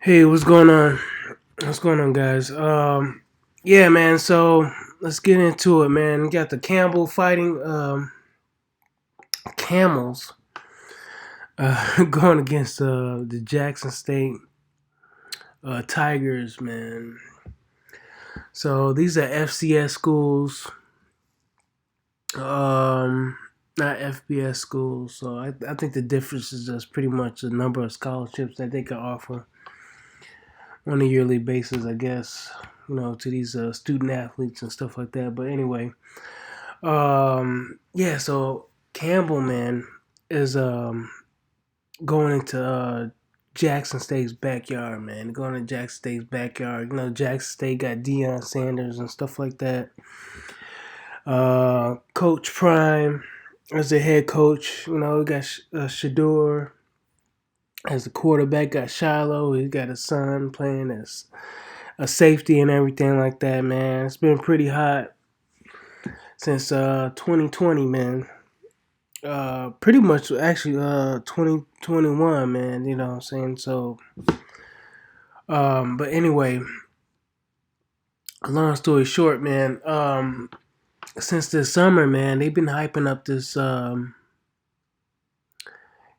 Hey, what's going on? What's going on, guys? Yeah, man. So let's get into it, man. We got the Campbell Fighting Camels going against the Jackson State Tigers, man. So these are FCS schools, um, not FBS schools. So I think the difference is just pretty much the number of scholarships that they can offer on a yearly basis, I guess. To these student athletes and stuff like that. But anyway, yeah, so Campbell, man, is going into Jackson State's backyard, man. Going to Jackson State's backyard. Jackson State got Deion Sanders and stuff like that. Coach Prime as the head coach. We got Shador as the quarterback. Got Shiloh. He's got a son playing as a safety and everything like that, man. It's been pretty hot since 2020, man. Pretty much actually 2021, man. You know what I'm saying? So, but anyway, long story short, man. Since this summer, man, they've been hyping up this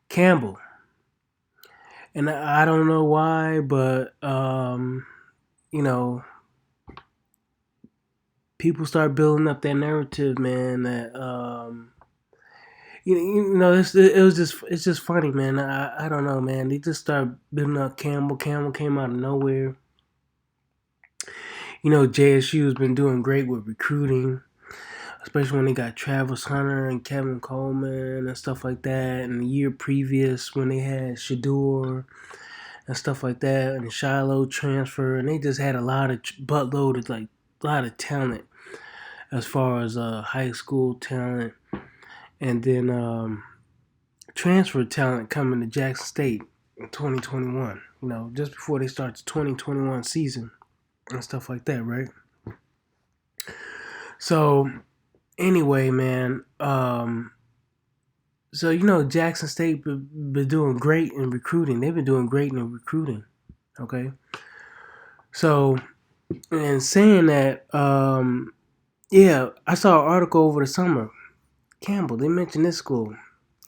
Campbell, and I don't know why, but you know, people start building up that narrative, man. That it's just funny, man. I don't know, man. They just start building up Campbell. Campbell came out of nowhere. JSU has been doing great with recruiting, especially when they got Travis Hunter and Kevin Coleman and stuff like that. And the year previous, when they had Shador and stuff like that, and Shiloh transfer, and they just had a lot of buttload of a lot of talent as far as high school talent, and then transfer talent coming to Jackson State in 2021. Just before they start the 2021 season and stuff like that, right? So anyway, man. Jackson State been doing great in recruiting. They've been doing great in recruiting. Okay. So, and saying that, yeah, I saw an article over the summer. Campbell, they mentioned this school.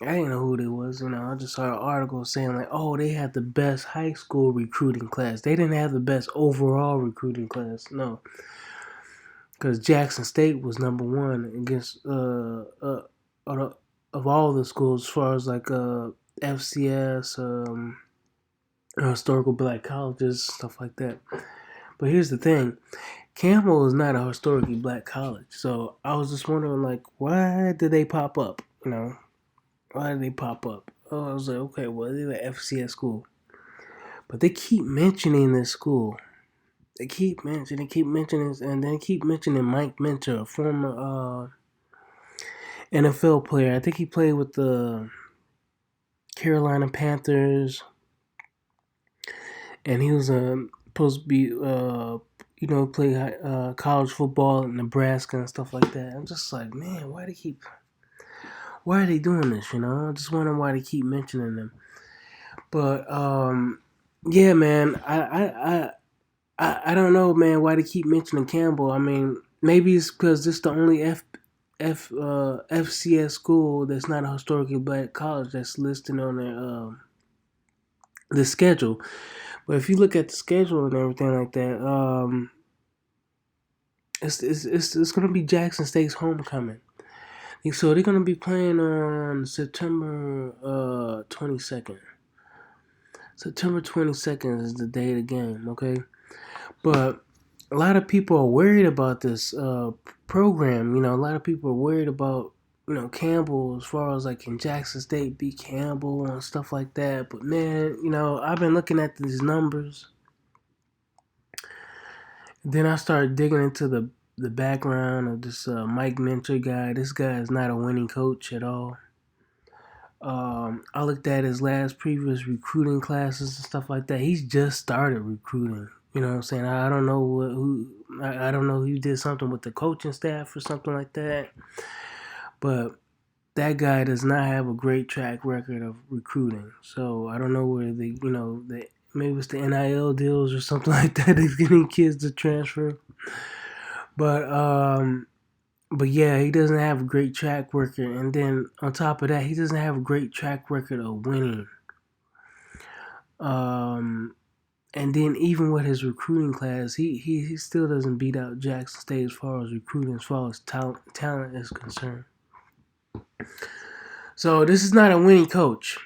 I didn't know who they was. I just saw an article saying like, oh, they had the best high school recruiting class. They didn't have the best overall recruiting class. No, because Jackson State was number one against of all the schools as far as like FCS, historical black colleges, stuff like that. But here's the thing. Campbell is not a historically black college. So I was just wondering, like, why did they pop up? Why did they pop up? Oh, I was like, okay, well, they're an FCS school. But they keep mentioning this school. They keep mentioning, and then keep mentioning Mike Minter, a former NFL player. I think he played with the Carolina Panthers, and he was supposed to be, play college football in Nebraska and stuff like that. I'm just like, man, why are they doing this? I just wonder why they keep mentioning them. But yeah, man, I don't know, man, why they keep mentioning Campbell. I mean, maybe it's because this is the only FCS school that's not a historically black college that's listed on the schedule. But if you look at the schedule and everything like that, it's gonna be Jackson State's homecoming. So they're gonna be playing on September 22nd. September 22nd is the day of the game. Okay, but a lot of people are worried about this program. A lot of people are worried about Campbell as far as like can Jackson State beat Campbell and stuff like that. But man, I've been looking at these numbers. Then I started digging into the background of this Mike Minter guy. This guy is not a winning coach at all. I looked at his last previous recruiting classes and stuff like that. He's just started recruiting. You know what I'm saying? I don't know who. I don't know who did something with the coaching staff or something like that. But that guy does not have a great track record of recruiting. So I don't know where the Maybe it's the NIL deals or something like that. He's getting kids to transfer. But yeah, he doesn't have a great track record, and then on top of that, he doesn't have a great track record of winning. And then even with his recruiting class, he still doesn't beat out Jackson State as far as recruiting, as far as talent is concerned. So this is not a winning coach,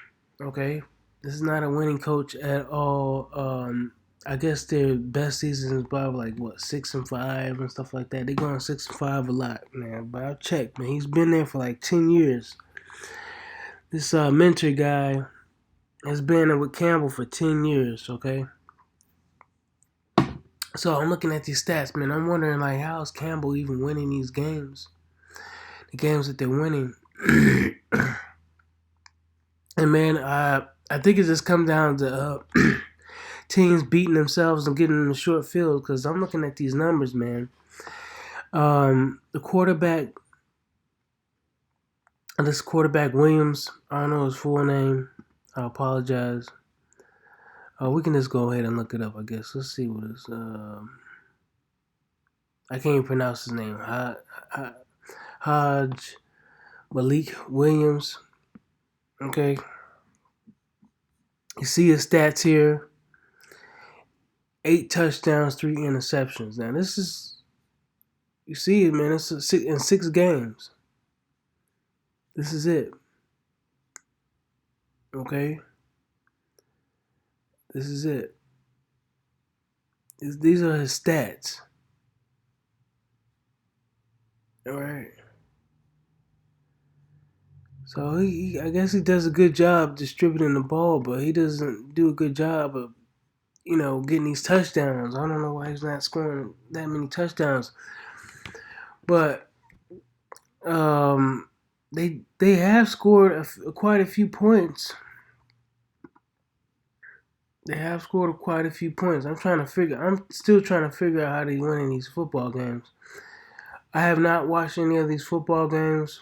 okay? This is not a winning coach at all. I guess their best season is probably like 6-5 and stuff like that. They're going 6-5 a lot, man. But I'll check, man. He's been there for like 10 years. This mentor guy has been with Campbell for 10 years, okay? So I'm looking at these stats, man. I'm wondering, like, how is Campbell even winning these games? The games that they're winning. And, man, I think it just comes down to teams beating themselves and getting in the short field, because I'm looking at these numbers, man. The quarterback, this quarterback Williams, I don't know his full name. I apologize. We can just go ahead and look it up, I guess. Let's see what it's... I can't even pronounce his name. Hodge Malik Williams. Okay. You see his stats here. 8 touchdowns, 3 interceptions. Now, this is... You see it, man. It's in 6 games. This is it. Okay? This is it. These are his stats. Alright. So I guess he does a good job distributing the ball, but he doesn't do a good job of, getting these touchdowns. I don't know why he's not scoring that many touchdowns. But they have scored quite a few points. They have scored quite a few points. I'm still trying to figure out how they win in these football games. I have not watched any of these football games.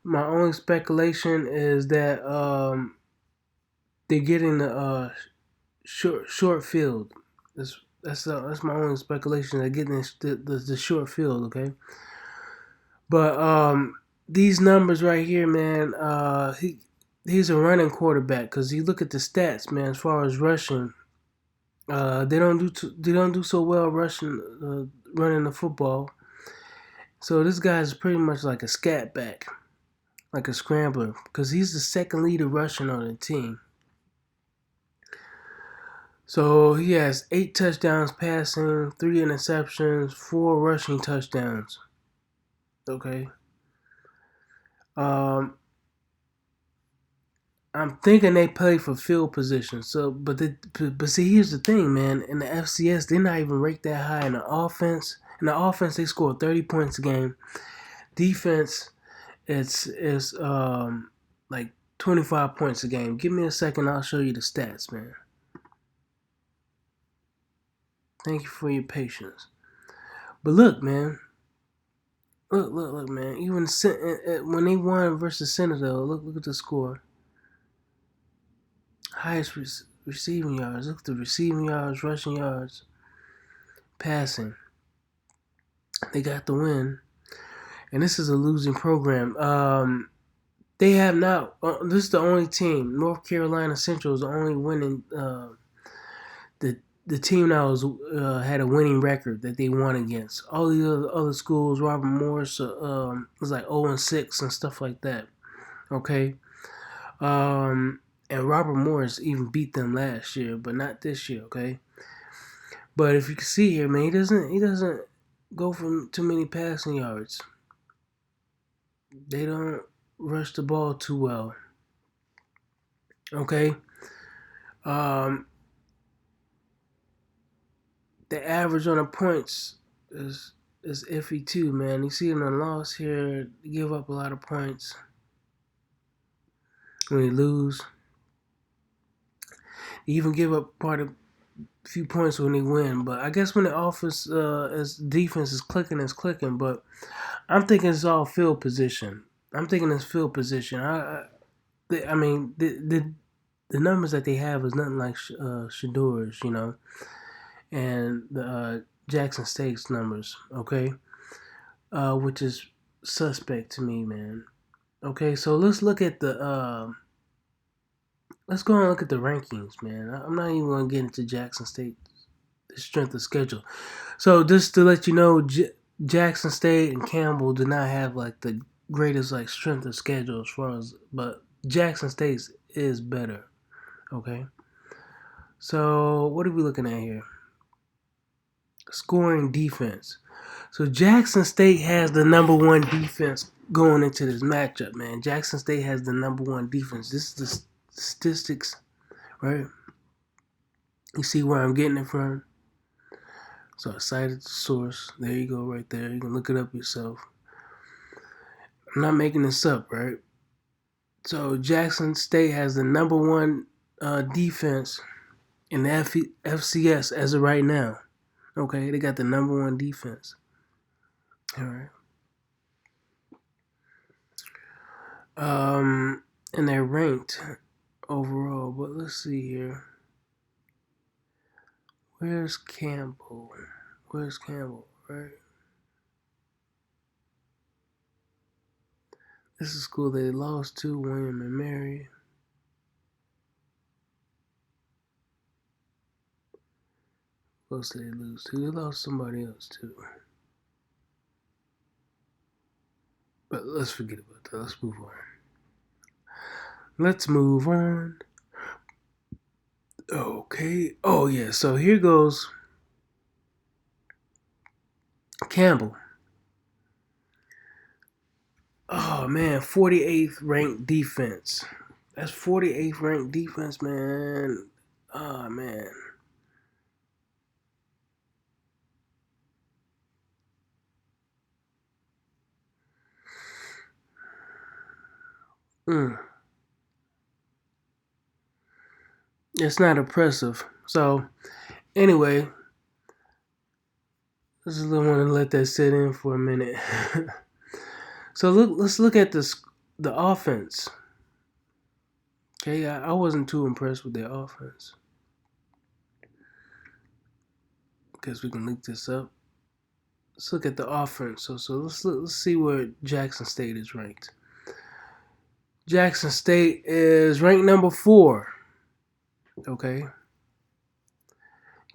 My only speculation is that they're getting the short field. That's my only speculation. They're getting the short field, okay? But these numbers right here, man, he's a running quarterback, because you look at the stats, man. As far as rushing, they don't do so well running the football. So this guy's pretty much like a scat back, like a scrambler, because he's the second leader rushing on the team. So he has 8 touchdowns passing, 3 interceptions, 4 rushing touchdowns. Okay. I'm thinking they play for field position. So, but see, here's the thing, man. In the FCS, they're not even ranked that high in the offense. In the offense, they score 30 points a game. Defense, it's like 25 points a game. Give me a second, I'll show you the stats, man. Thank you for your patience. But look, man. Look, man. Even when they won versus Citadel, look at the score. Highest receiving yards. Look at the receiving yards, rushing yards, passing. They got the win. And this is a losing program. They have not. This is the only team. North Carolina Central is the only winning. The team that had a winning record that they won against. All the other schools, Robert Morris was like 0-6 and stuff like that. Okay. And Robert Morris even beat them last year, but not this year. Okay. But if you can see here, man, he doesn't go for too many passing yards. They don't rush the ball too well. Okay. The average on the points is iffy too, man. You see them in the loss here, they give up a lot of points when they lose. They even give up quite a few points when they win. But I guess when the offense, defense is clicking. But I'm thinking it's all field position. I'm thinking it's field position. I mean, the the numbers that they have is nothing like Shador's, and the Jackson State's numbers, okay, which is suspect to me, man. Okay, so let's look at let's go and look at the rankings, man. I'm not even gonna get into Jackson State strength of schedule. So just to let you know, Jackson State and Campbell do not have like the greatest like strength of schedule as far as, but Jackson State is better. Okay. So what are we looking at here? Scoring defense. So Jackson State has the number one defense going into this matchup, man. Jackson State has the number one defense. This is the statistics, right? You see where I'm getting it from? So I cited the source. There you go, right there. You can look it up yourself. I'm not making this up, right? So Jackson State has the number one defense in the FCS as of right now. Okay, they got the number one defense. All right. And they're ranked overall. But let's see here. Where's Campbell? Where's Campbell? Right. This is school they lost to William and Mary. Who else did they lose to? They lost somebody else too. But let's forget about that. Let's move on. Let's move on. Okay. Oh yeah. So here goes Campbell. Oh man, 48th ranked defense. That's 48th ranked defense, man. Oh man. It's not impressive. So anyway, I just want to let that sit in for a minute. So let's look at the offense. Okay, I wasn't too impressed with their offense. Guess we can look this up. Let's look at the offense. So let's see where Jackson State is ranked. Jackson State is ranked number 4. Okay.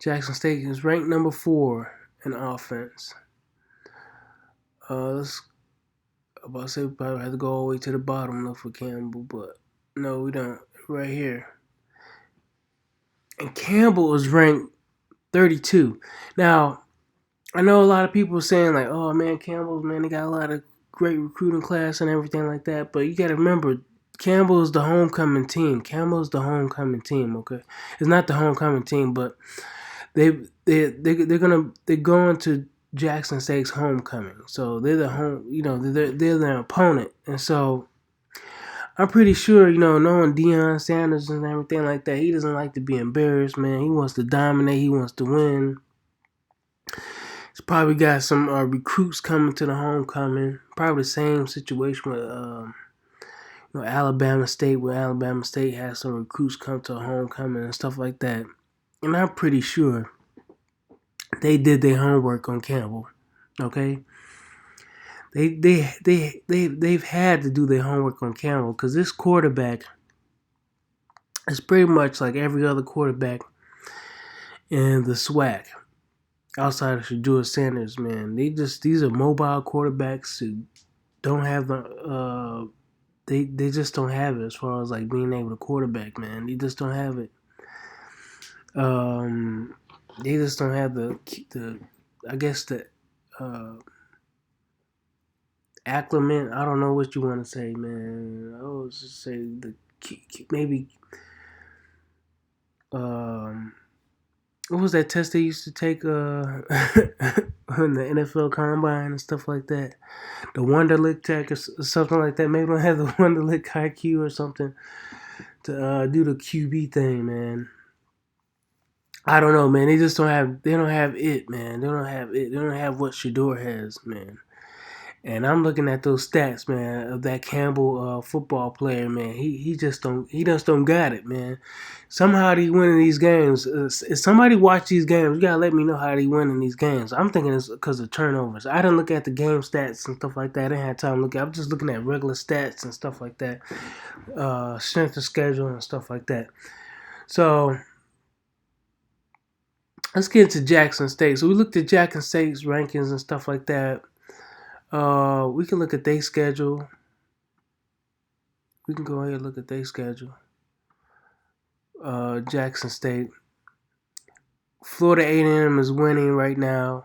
Jackson State is ranked number 4 in offense. Let's about to say we probably have to go all the way to the bottom look for Campbell, but no, we don't. Right here. And Campbell is ranked 32. Now, I know a lot of people are saying like, oh man, Campbell, man, they got a lot of great recruiting class and everything like that, but you got to remember, Campbell is the homecoming team. Campbell is the homecoming team. Okay, it's not the homecoming team, but they're going to Jackson State's homecoming, so they're the home. They're their opponent, and so I'm pretty sure knowing Deion Sanders and everything like that, he doesn't like to be embarrassed, man. He wants to dominate. He wants to win. He's probably got some recruits coming to the homecoming. Probably the same situation with Alabama State, where Alabama State has some recruits come to a homecoming and stuff like that. And I'm pretty sure they did their homework on Campbell. Okay, they've had to do their homework on Campbell because this quarterback is pretty much like every other quarterback in the SWAC outside of Shedeur Sanders. Man, these are mobile quarterbacks who don't have the they just don't have it as far as like being able to quarterback. Man, they just don't have it. They just don't have the I guess the acclimate. I don't know what you want to say, man. I would just say maybe what was that test they used to take in the NFL Combine and stuff like that? The Wonderlic tech or something like that. Maybe they don't have the Wonderlic IQ or something to do the QB thing, man. I don't know, man. They don't have it, man. They don't have it. They don't have what Shedeur has, man. And I'm looking at those stats, man, of that Campbell football player, man. He just don't got it, man. Somehow he winning these games. If somebody watch these games, you gotta let me know how he winning these games. I'm thinking it's because of turnovers. I didn't look at the game stats and stuff like that. I didn't have time to look at. I'm just looking at regular stats and stuff like that, strength of schedule and stuff like that. So let's get into Jackson State. So we looked at Jackson State's rankings and stuff like that. We can look at their schedule. We can go ahead and look at their schedule. Jackson State. Florida A&M is winning right now.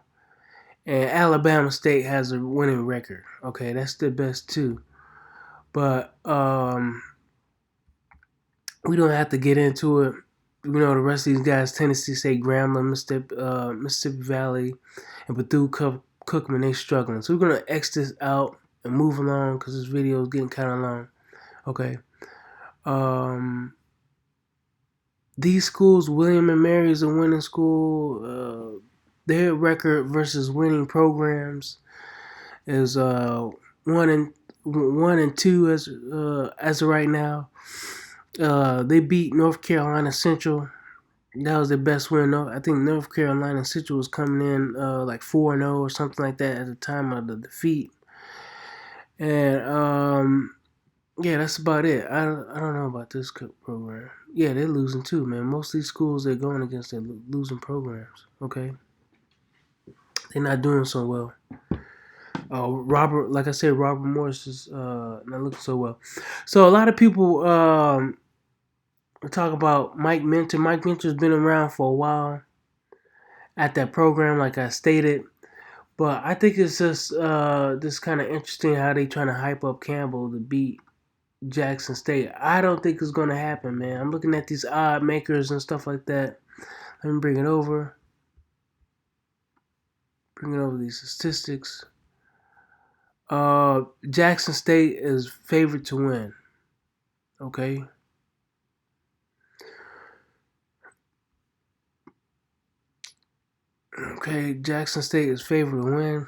And Alabama State has a winning record. Okay, that's the best too. But we don't have to get into it. You know, the rest of these guys, Tennessee State, Grambling, Mississippi Valley, and Bethune-Cookman, they struggling. So we're going to X this out and move along because this video is getting kind of long. Okay. These schools, William and Mary is a winning school. Their record versus winning programs is 1-2 as of right now. They beat North Carolina Central. That was their best win. I think North Carolina Central was coming in like 4-0 or something like that at the time of the defeat. And yeah, that's about it. I don't know about this program. Yeah, they're losing too, man. Most of these schools they're going against, they're losing programs. Okay, they're not doing so well. Like I said, Robert Morris is not looking so well. So a lot of people talk about Mike Minter. Mike Minter's been around for a while at that program, like I stated. But I think it's just kind of interesting how they trying to hype up Campbell to beat Jackson State. I don't think it's going to happen, man. I'm looking at these odd makers and stuff like that. Let me bring it over. Bringing over these statistics. Jackson State is favored to win. Okay. Okay, Jackson State is favored to win.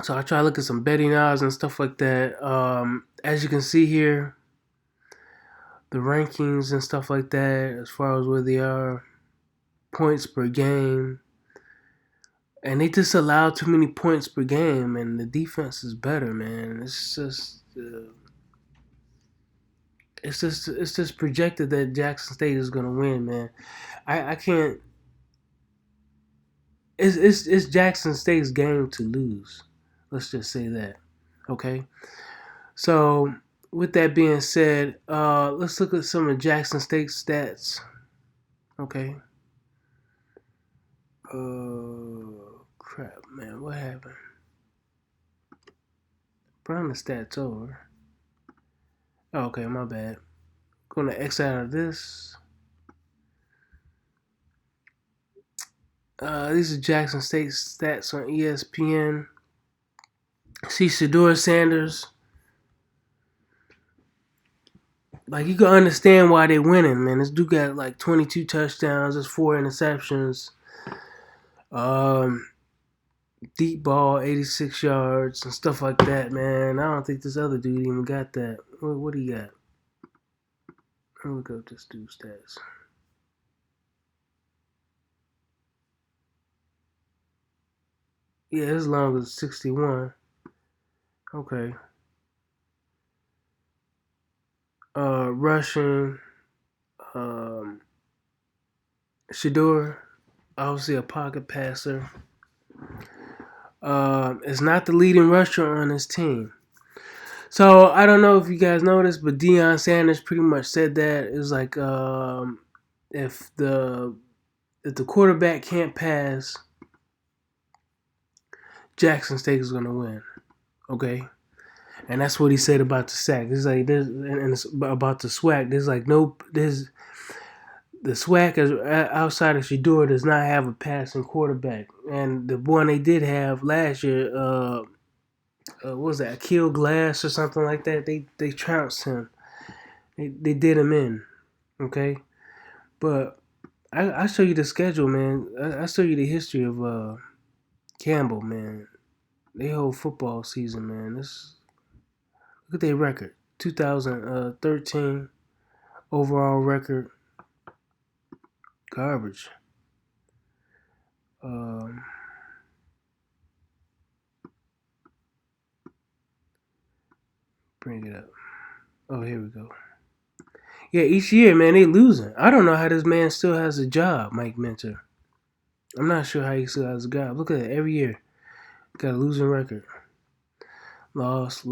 So I try to look at some betting odds and stuff like that. As you can see here, the rankings and stuff like that, as far as where they are, points per game. And they just allow too many points per game, and the defense is better, man. It's just projected that Jackson State is gonna win, man. I can't. It's Jackson State's game to lose. Let's just say that. Okay. So with that being said, let's look at some of Jackson State's stats. Okay. Crap, man. What happened? Bring the stats over. Oh, okay, my bad. Gonna X out of this. These are Jackson State stats on ESPN. See Shedeur Sanders. Like, you can understand why they're winning, man. This dude got like 22 touchdowns, there's 4 interceptions. Deep ball, 86 yards and stuff like that, man. I don't think this other dude even got that. What do you got? Let me look up this dude's stats. Yeah, his long as 61. Okay. Rushing. Shedeur, obviously a pocket passer. Is not the leading rusher on his team. So I don't know if you guys noticed, but Deion Sanders pretty much said that. It was like if the quarterback can't pass, Jackson State is gonna win. Okay. And that's what he said about the sack. It's like and it's about the SWAC. The SWAC is outside of Shedeur does not have a passing quarterback, and the one they did have last year, what was that, Akil Glass or something like that? They trounced him. They did him in, okay. But I show you the schedule, man. I show you the history of Campbell, man. They whole football season, man. Look at their record. 2013 overall record, garbage. Um, Bring it up. Oh, here we go. Yeah, each year, man, they losing. I don't know how this man still has a job, Mike Minter. I'm not sure how he still has a job. Look at it, every year. Got a losing record. Loss.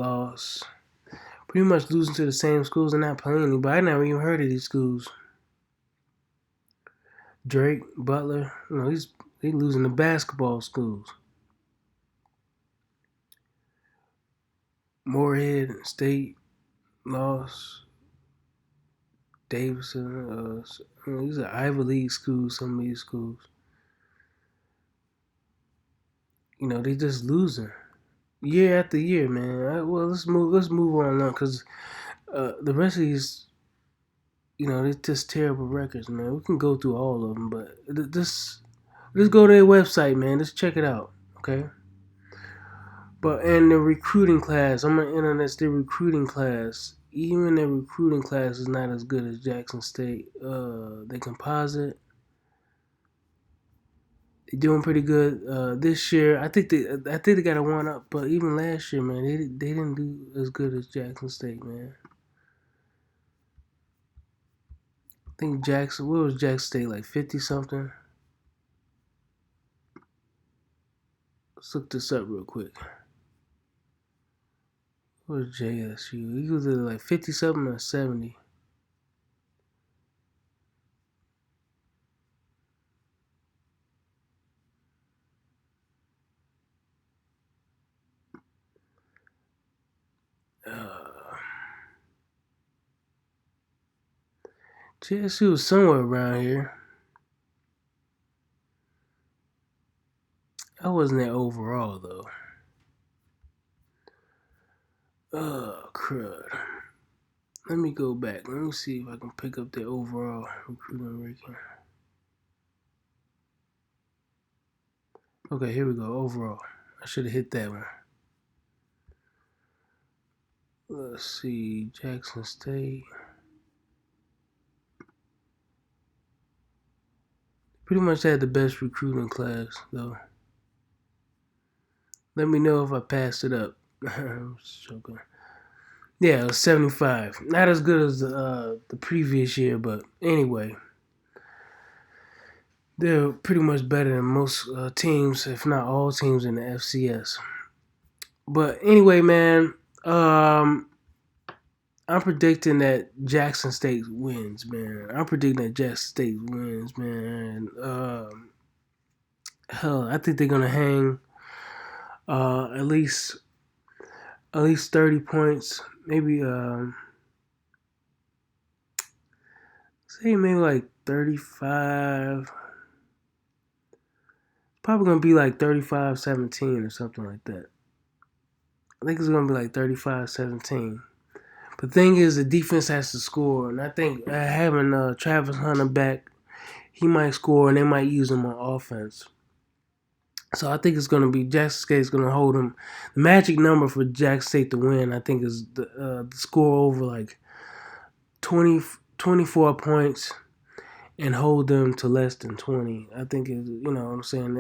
Pretty much losing to the same schools and not playing anybody. I never even heard of these schools. Drake, Butler, they losing to basketball schools. Moorhead State lost. Davidson. These are Ivy League schools. Some of these schools. They just losing year after year, man. Well, let's move on now, because the rest of these, they're just terrible records, man. We can go through all of them, but just go to their website, man. Just check it out, okay? But in the recruiting class, on the internet, the recruiting class, even the recruiting class is not as good as Jackson State. They composite, they're doing pretty good this year. I think they got a one up, but even last year, man, they didn't do as good as Jackson State, man. I think what was Jackson State, like 50 something? Let's look this up real quick. What was JSU? He was either like 50 something or 70. JSU was somewhere around here. I wasn't there overall, though. Oh, crud. Let me go back. Let me see if I can pick up the overall recruiting ranking. Okay, here we go. Overall. I should have hit that one. Let's see. Jackson State. Pretty much had the best recruiting class, though. Let me know if I passed it up. I'm just joking. Yeah, it was 75. Not as good as the previous year, but anyway. They're pretty much better than most teams, if not all teams in the FCS. But anyway, man, I'm predicting that Jackson State wins, man. Hell, I think they're gonna hang at least 30 points, maybe say maybe like 35. Probably gonna be like 35-17 or something like that. I think it's gonna be like 35-17. The thing is, the defense has to score, and I think having Travis Hunter back, he might score, and they might use him on offense. So I think it's going to be Jackson State's going to hold them. The magic number for Jackson State to win, I think, is the score over like 24 points and hold them to less than 20. I think, what I'm saying?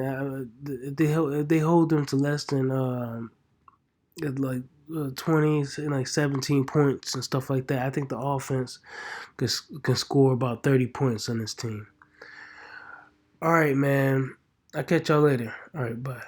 If they hold them to less than like 20, like 17 points and stuff like that, I think the offense can score about 30 points on this team. All right, man. I'll catch y'all later. All right, bye.